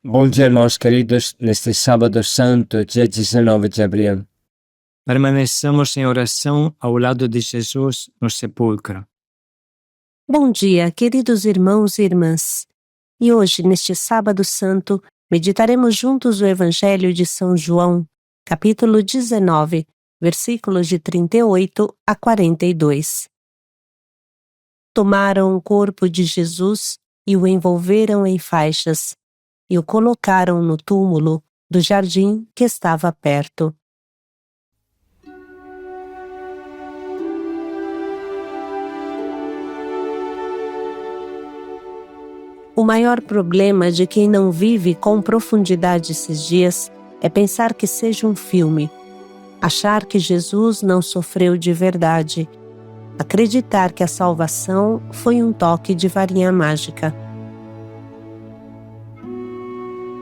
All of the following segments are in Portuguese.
Bom dia, meus queridos, neste sábado santo, dia 19 de abril. Permaneçamos em oração ao lado de Jesus no sepulcro. Bom dia, queridos irmãos e irmãs. E hoje, neste sábado santo, meditaremos juntos o Evangelho de São João, capítulo 19, versículos de 38 a 42. Tomaram o corpo de Jesus e o envolveram em faixas, e o colocaram no túmulo do jardim que estava perto. O maior problema de quem não vive com profundidade esses dias é pensar que seja um filme, achar que Jesus não sofreu de verdade, acreditar que a salvação foi um toque de varinha mágica.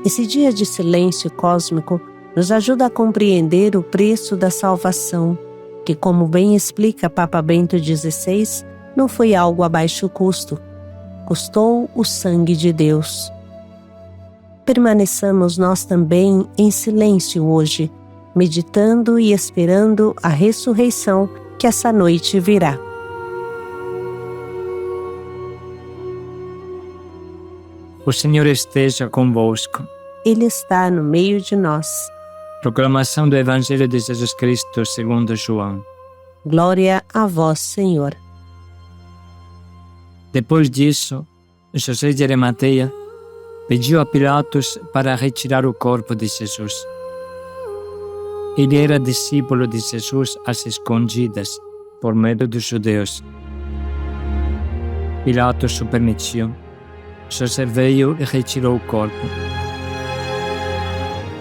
Esse dia de silêncio cósmico nos ajuda a compreender o preço da salvação, que, como bem explica Papa Bento XVI, não foi algo a baixo custo. Custou o sangue de Deus. Permaneçamos nós também em silêncio hoje, meditando e esperando a ressurreição que essa noite virá. O Senhor esteja convosco. Ele está no meio de nós. Proclamação do Evangelho de Jesus Cristo segundo João. Glória a vós, Senhor. Depois disso, José de Arimateia pediu a Pilatos para retirar o corpo de Jesus. Ele era discípulo de Jesus às escondidas, por medo dos judeus. Pilatos o permitiu. José veio e retirou o corpo.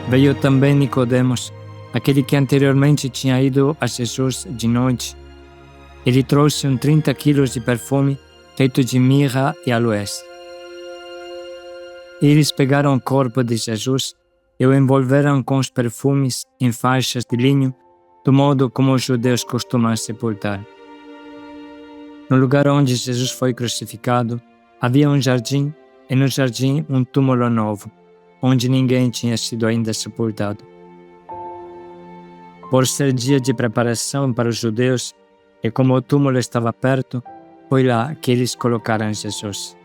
Veio também Nicodemos, aquele que anteriormente tinha ido a Jesus de noite. Ele trouxe 30 quilos de perfume feito de mirra e aloés. Eles pegaram o corpo de Jesus e o envolveram com os perfumes em faixas de linho, do modo como os judeus costumam sepultar. No lugar onde Jesus foi crucificado, havia um jardim, e no jardim um túmulo novo, onde ninguém tinha sido ainda sepultado. Por ser dia de preparação para os judeus, e como o túmulo estava perto, foi lá que eles colocaram Jesus.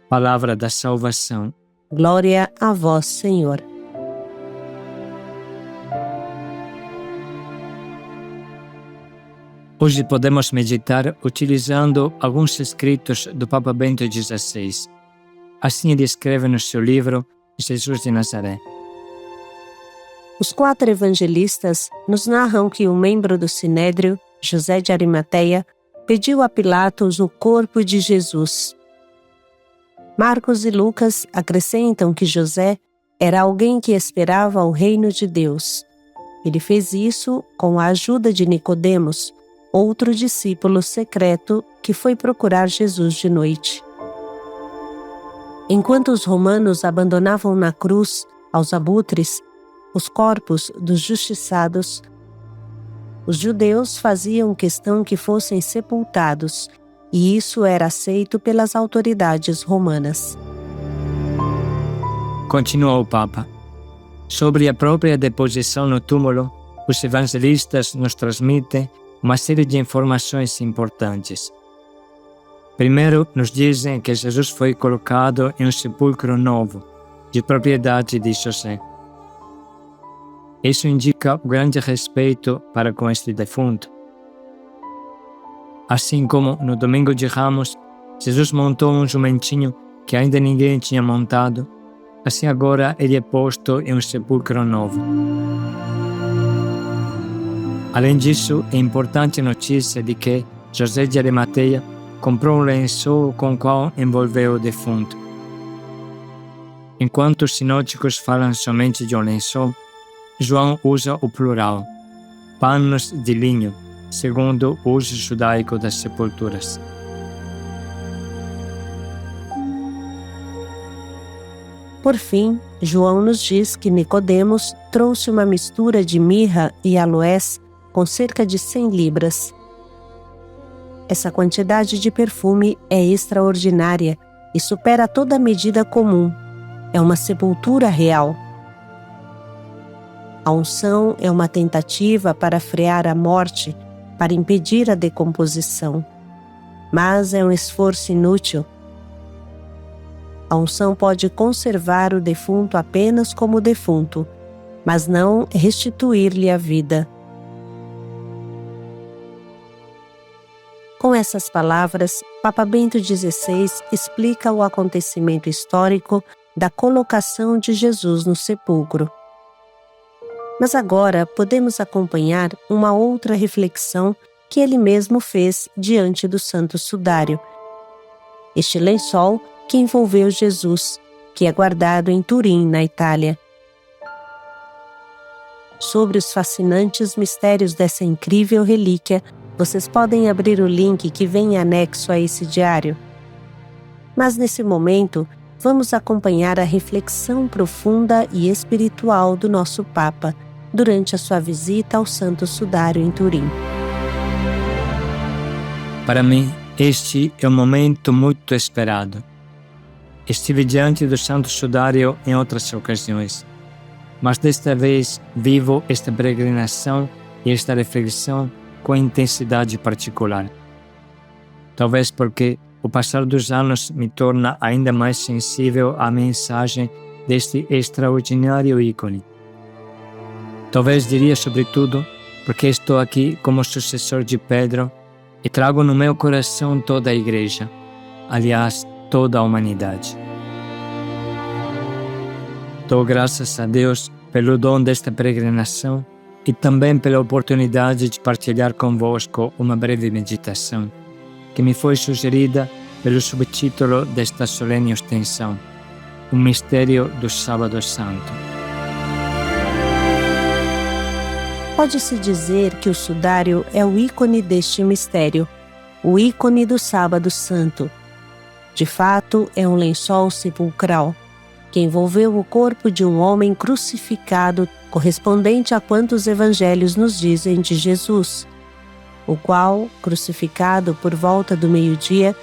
Palavra da salvação. Glória a vós, Senhor. Hoje podemos meditar utilizando alguns escritos do Papa Bento XVI. Assim ele escreve no seu livro Jesus de Nazaré. Os 4 evangelistas nos narram que um membro do Sinédrio, José de Arimateia, pediu a Pilatos o corpo de Jesus. Marcos e Lucas acrescentam que José era alguém que esperava o reino de Deus. Ele fez isso com a ajuda de Nicodemos, outro discípulo secreto que foi procurar Jesus de noite. Enquanto os romanos abandonavam na cruz, aos abutres, os corpos dos justiçados, os judeus faziam questão que fossem sepultados, e isso era aceito pelas autoridades romanas. Continua o Papa. Sobre a própria deposição no túmulo, os evangelistas nos transmitem uma série de informações importantes. Primeiro, nos dizem que Jesus foi colocado em um sepulcro novo, de propriedade de José. Isso indica o grande respeito para com este defunto. Assim como no domingo de Ramos, Jesus montou um jumentinho que ainda ninguém tinha montado, assim agora ele é posto em um sepulcro novo. Além disso, é importante a notícia de que José de Arimateia comprou um lençol com o qual envolveu o defunto. Enquanto os sinóticos falam somente de um lençol, João usa o plural, panos de linho, segundo o uso judaico das sepulturas. Por fim, João nos diz que Nicodemos trouxe uma mistura de mirra e aloés com cerca de 100 libras. Essa quantidade de perfume é extraordinária e supera toda a medida comum. é uma sepultura real. A unção é uma tentativa para frear a morte, para impedir a decomposição, mas é um esforço inútil. A unção pode conservar o defunto apenas como defunto, mas não restituir-lhe a vida. Com essas palavras, Papa Bento XVI explica o acontecimento histórico da colocação de Jesus no sepulcro. Mas agora podemos acompanhar uma outra reflexão que ele mesmo fez diante do Santo Sudário. Este lençol que envolveu Jesus, que é guardado em Turim, na Itália. Sobre os fascinantes mistérios dessa incrível relíquia, vocês podem abrir o link que vem em anexo a esse diário. Mas nesse momento, vamos acompanhar a reflexão profunda e espiritual do nosso Papa durante a sua visita ao Santo Sudário em Turim. Para mim, este é um momento muito esperado. Estive diante do Santo Sudário em outras ocasiões, mas desta vez vivo esta peregrinação e esta reflexão com intensidade particular. Talvez porque o passar dos anos me torna ainda mais sensível à mensagem deste extraordinário ícone. Talvez diria sobretudo porque estou aqui como sucessor de Pedro e trago no meu coração toda a Igreja, aliás, toda a humanidade. Dou graças a Deus pelo dom desta peregrinação e também pela oportunidade de partilhar convosco uma breve meditação, que me foi sugerida pelo subtítulo desta solene extensão, O Mistério do Sábado Santo. Pode-se dizer que o sudário é o ícone deste mistério, o ícone do Sábado Santo. De fato, é um lençol sepulcral, que envolveu o corpo de um homem crucificado, correspondente a quanto os evangelhos nos dizem de Jesus, o qual, crucificado por volta do meio-dia,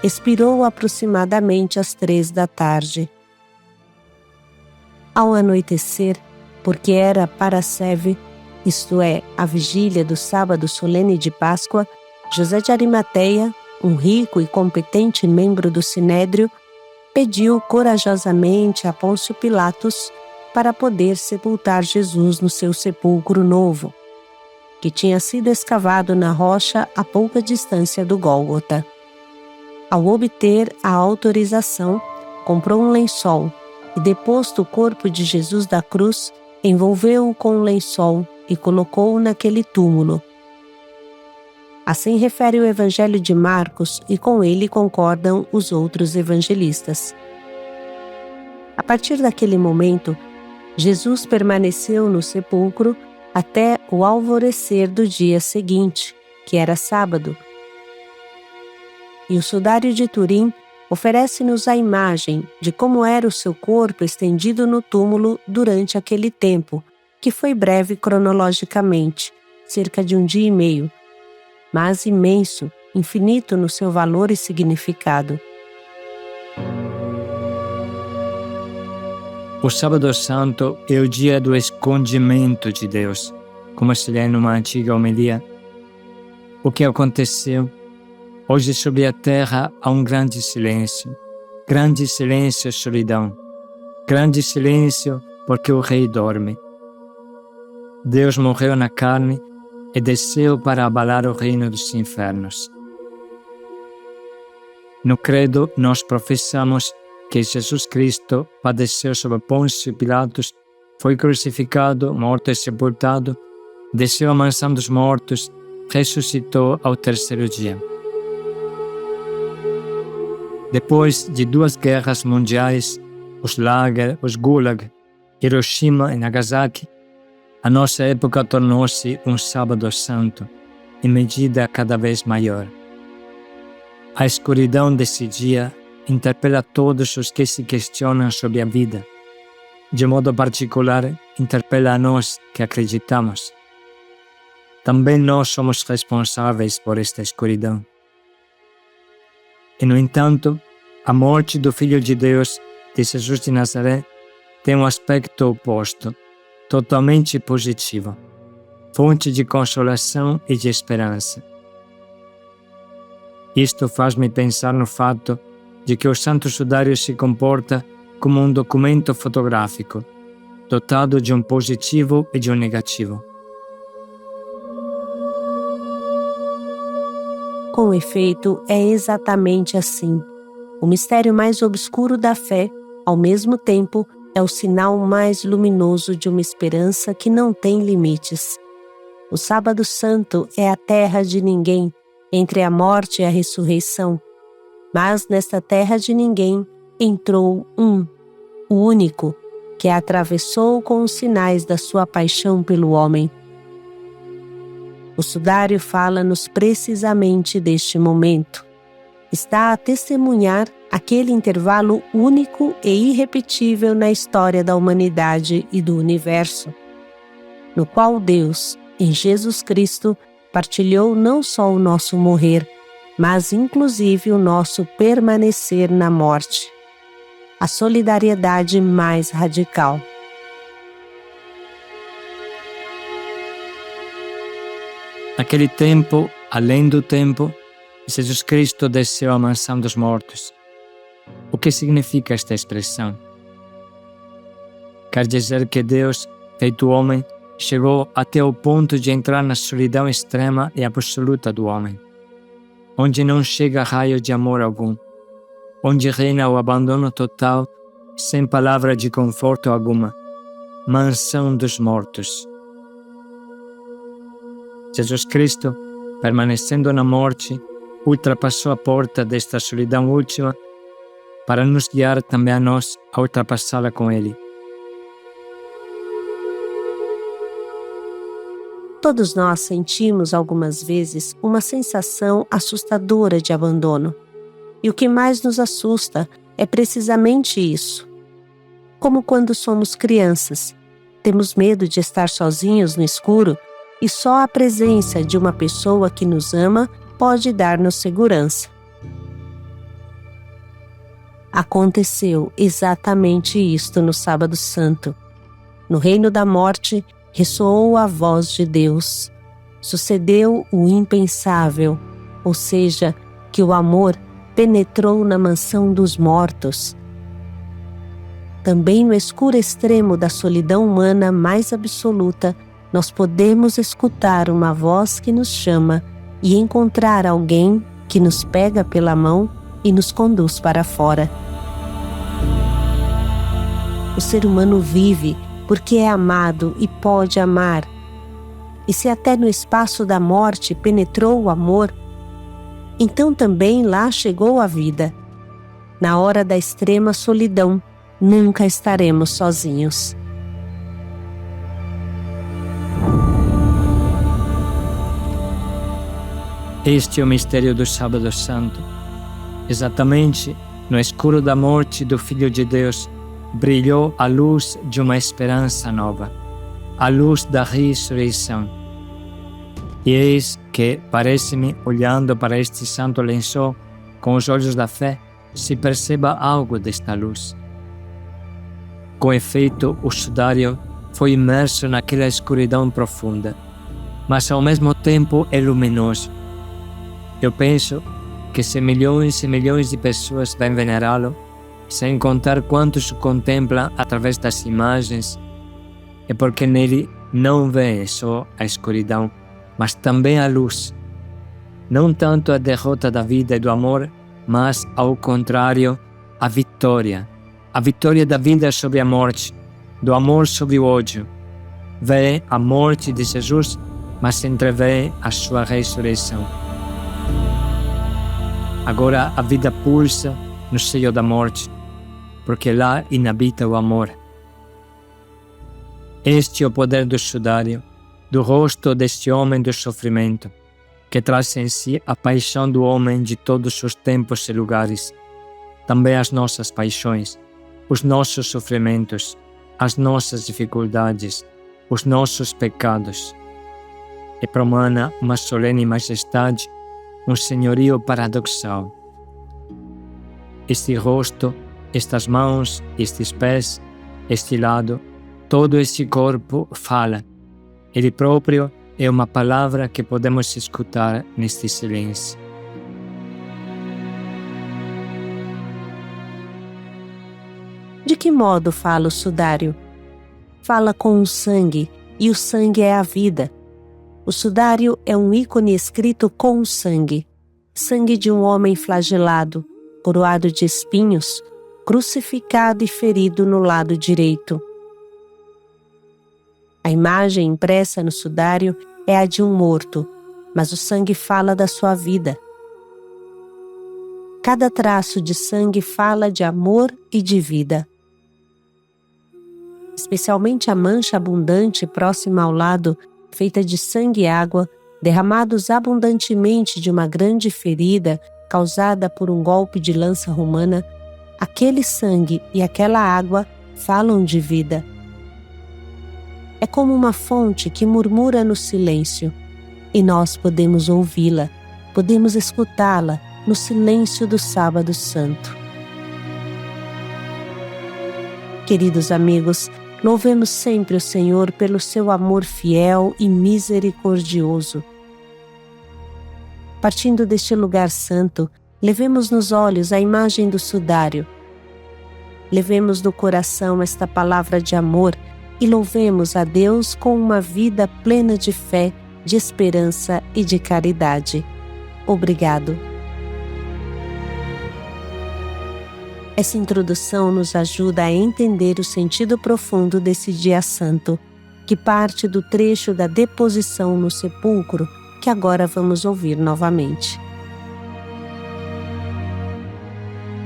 expirou aproximadamente às 3 da tarde. Ao anoitecer, porque era Parasceve, isto é, a vigília do sábado solene de Páscoa, José de Arimateia, um rico e competente membro do Sinédrio, pediu corajosamente a Pôncio Pilatos para poder sepultar Jesus no seu sepulcro novo, que tinha sido escavado na rocha a pouca distância do Gólgota. Ao obter a autorização, comprou um lençol e, deposto o corpo de Jesus da cruz, envolveu-o com o lençol e colocou-o naquele túmulo. Assim refere o Evangelho de Marcos e com ele concordam os outros evangelistas. A partir daquele momento, Jesus permaneceu no sepulcro até o alvorecer do dia seguinte, que era sábado. E o Sudário de Turim oferece-nos a imagem de como era o seu corpo estendido no túmulo durante aquele tempo, que foi breve cronologicamente, cerca de 1 dia e meio, mas imenso, infinito no seu valor e significado. O Sábado Santo é o dia do escondimento de Deus, como se lê numa antiga homilia. O que aconteceu? Hoje sobre a terra há um grande silêncio e solidão. Grande silêncio porque o Rei dorme. Deus morreu na carne e desceu para abalar o reino dos infernos. No credo, nós professamos que Jesus Cristo padeceu sob Pôncio Pilatos, foi crucificado, morto e sepultado, desceu à mansão dos mortos, ressuscitou ao 3º dia. Depois de 2 guerras mundiais, os Lager, os Gulag, Hiroshima e Nagasaki, a nossa época tornou-se um sábado santo, em medida cada vez maior. A escuridão desse dia interpela todos os que se questionam sobre a vida. De modo particular, interpela a nós que acreditamos. Também nós somos responsáveis por esta escuridão. E, no entanto, a morte do Filho de Deus de Jesus de Nazaré tem um aspecto oposto, totalmente positivo, fonte de consolação e de esperança. Isto faz-me pensar no fato de que o Santo Sudário se comporta como um documento fotográfico, dotado de um positivo e de um negativo. Com efeito, é exatamente assim. O mistério mais obscuro da fé, ao mesmo tempo, é o sinal mais luminoso de uma esperança que não tem limites. O Sábado Santo é a terra de ninguém, entre a morte e a ressurreição. Mas nesta terra de ninguém entrou o único, que a atravessou com os sinais da sua paixão pelo homem. O Sudário fala-nos precisamente deste momento. Está a testemunhar aquele intervalo único e irrepetível na história da humanidade e do universo, no qual Deus, em Jesus Cristo, partilhou não só o nosso morrer, mas inclusive o nosso permanecer na morte. A solidariedade mais radical. Naquele tempo, além do tempo, Jesus Cristo desceu à mansão dos mortos. O que significa esta expressão? Quer dizer que Deus, feito homem, chegou até o ponto de entrar na solidão extrema e absoluta do homem, onde não chega raio de amor algum, onde reina o abandono total, sem palavra de conforto alguma, mansão dos mortos. Jesus Cristo, permanecendo na morte, ultrapassou a porta desta solidão última para nos guiar também a nós a ultrapassá-la com Ele. Todos nós sentimos algumas vezes uma sensação assustadora de abandono. E o que mais nos assusta é precisamente isso. Como quando somos crianças, temos medo de estar sozinhos no escuro e só a presença de uma pessoa que nos ama pode dar-nos segurança. Aconteceu exatamente isto no Sábado Santo. No reino da morte, ressoou a voz de Deus. Sucedeu o impensável, ou seja, que o amor penetrou na mansão dos mortos. Também no escuro extremo da solidão humana mais absoluta, nós podemos escutar uma voz que nos chama e encontrar alguém que nos pega pela mão e nos conduz para fora. O ser humano vive porque é amado e pode amar. E se até no espaço da morte penetrou o amor, então também lá chegou a vida. Na hora da extrema solidão, nunca estaremos sozinhos. Este é o mistério do Sábado Santo. Exatamente no escuro da morte do Filho de Deus, brilhou a luz de uma esperança nova, a luz da ressurreição. E eis que, parece-me, olhando para este santo lençol, com os olhos da fé, se perceba algo desta luz. Com efeito, o Sudário foi imerso naquela escuridão profunda, mas ao mesmo tempo é luminoso. Eu penso que se milhões e milhões de pessoas vêm venerá-lo, sem contar quantos o contemplam através das imagens, é porque nele não vê só a escuridão, mas também a luz. Não tanto a derrota da vida e do amor, mas, ao contrário, a vitória da vida sobre a morte, do amor sobre o ódio. Vê a morte de Jesus, mas entrevê a sua ressurreição. Agora a vida pulsa no seio da morte, porque lá inabita o amor. Este é o poder do Sudário, do rosto deste homem do sofrimento, que traz em si a paixão do homem de todos os tempos e lugares, também as nossas paixões, os nossos sofrimentos, as nossas dificuldades, os nossos pecados. E promana uma solene majestade, um senhorio paradoxal. Este rosto estas mãos, estes pés, este lado, todo este corpo fala. Ele próprio é uma palavra que podemos escutar neste silêncio. De que modo fala o sudário? Fala com o sangue, e o sangue é a vida. O sudário é um ícone escrito com o sangue. Sangue de um homem flagelado, coroado de espinhos, crucificado e ferido no lado direito. A imagem impressa no sudário é a de um morto, mas o sangue fala da sua vida. Cada traço de sangue fala de amor e de vida. Especialmente a mancha abundante próxima ao lado, feita de sangue e água, derramados abundantemente de uma grande ferida causada por um golpe de lança romana, aquele sangue e aquela água falam de vida. É como uma fonte que murmura no silêncio, e nós podemos ouvi-la, podemos escutá-la no silêncio do Sábado Santo. Queridos amigos, louvemos sempre o Senhor pelo seu amor fiel e misericordioso. Partindo deste lugar santo, levemos nos olhos a imagem do sudário. Levemos no coração esta palavra de amor e louvemos a Deus com uma vida plena de fé, de esperança e de caridade. Obrigado. Essa introdução nos ajuda a entender o sentido profundo desse dia santo, que parte do trecho da deposição no sepulcro, que agora vamos ouvir novamente.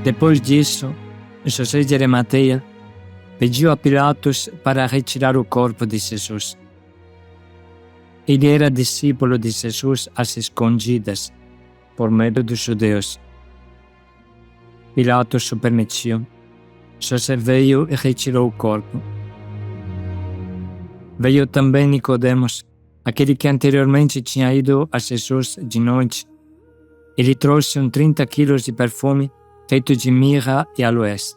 Depois disso, José de Arimateia pediu a Pilatos para retirar o corpo de Jesus. Ele era discípulo de Jesus às escondidas, por medo dos judeus. Pilatos o permitiu. José veio e retirou o corpo. Veio também Nicodemos, aquele que anteriormente tinha ido a Jesus de noite. Ele trouxe 30 quilos de perfume feito de mirra e aloés.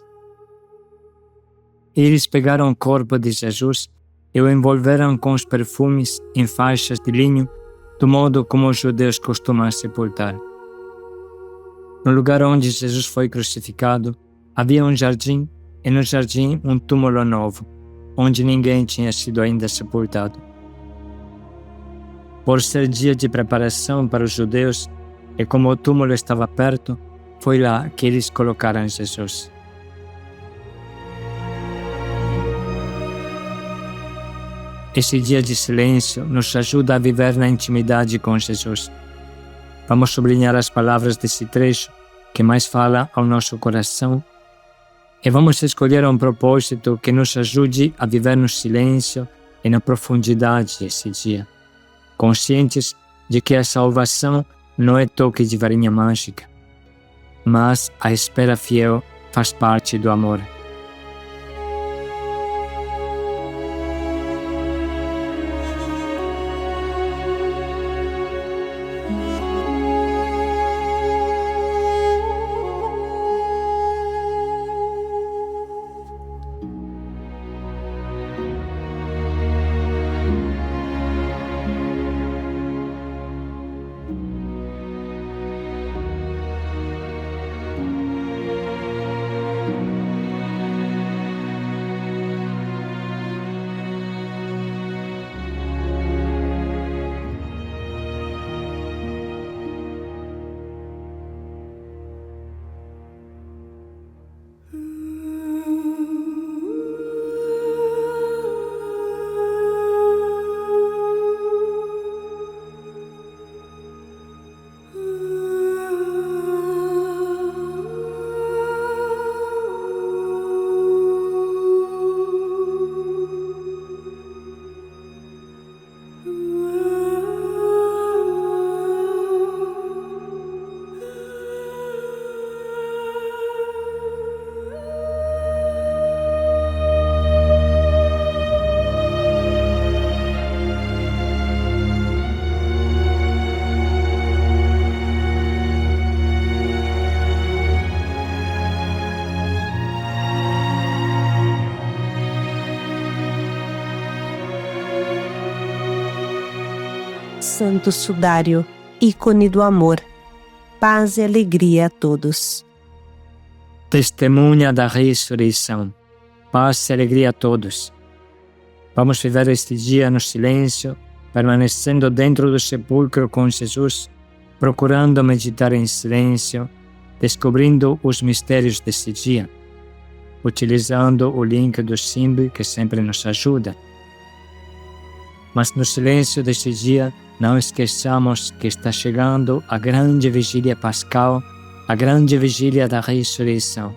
Eles pegaram o corpo de Jesus e o envolveram com os perfumes em faixas de linho, do modo como os judeus costumam sepultar. No lugar onde Jesus foi crucificado, havia um jardim, e no jardim um túmulo novo, onde ninguém tinha sido ainda sepultado. Por ser dia de preparação para os judeus, e como o túmulo estava perto, foi lá que eles colocaram Jesus. Esse dia de silêncio nos ajuda a viver na intimidade com Jesus. Vamos sublinhar as palavras desse trecho que mais fala ao nosso coração e vamos escolher um propósito que nos ajude a viver no silêncio e na profundidade esse dia, conscientes de que a salvação não é toque de varinha mágica, mas a espera fiel faz parte do amor. santo sudário, ícone do amor. Paz e alegria a todos. Testemunha da ressurreição. Paz e alegria a todos. Vamos viver este dia no silêncio, permanecendo dentro do sepulcro com Jesus, procurando meditar em silêncio, descobrindo os mistérios desse dia, utilizando o link do Simbi que sempre nos ajuda. Mas no silêncio deste dia, não esqueçamos que está chegando a grande vigília pascal, a grande vigília da ressurreição.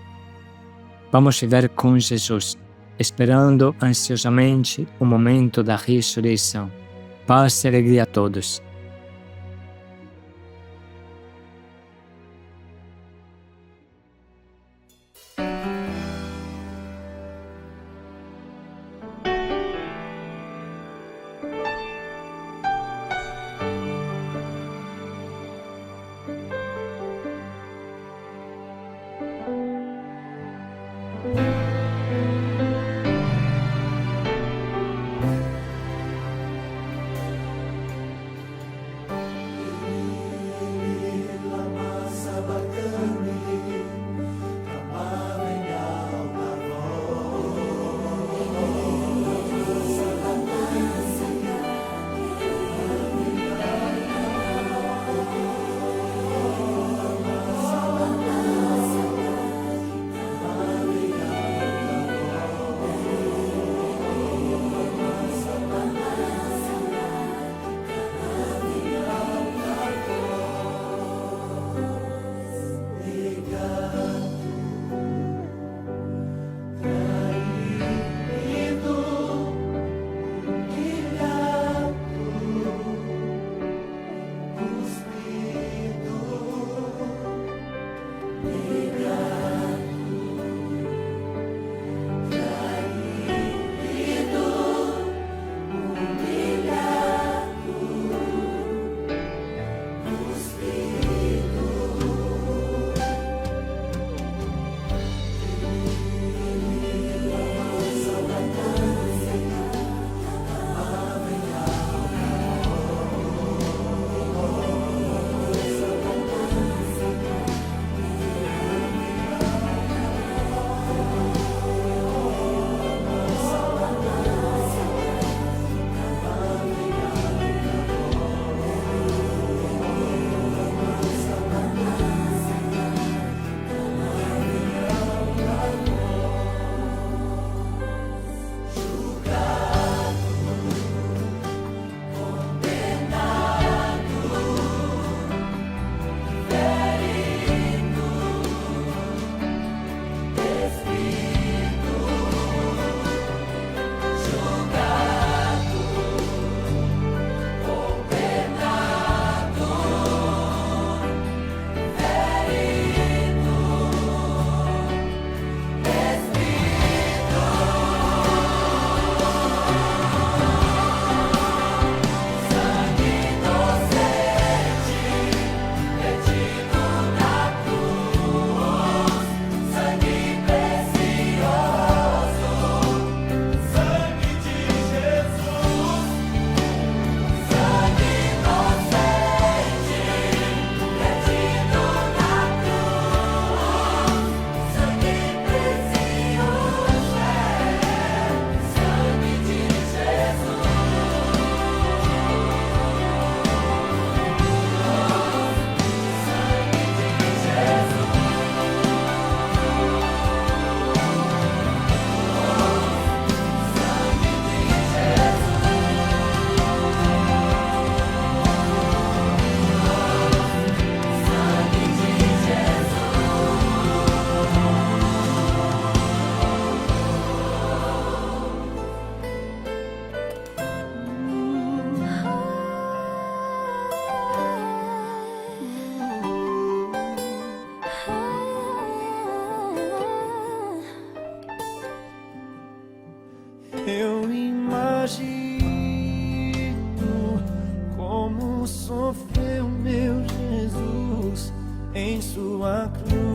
Vamos viver com Jesus, esperando ansiosamente o momento da ressurreição. Paz e alegria a todos. Eu imagino como sofreu meu Jesus em sua cruz.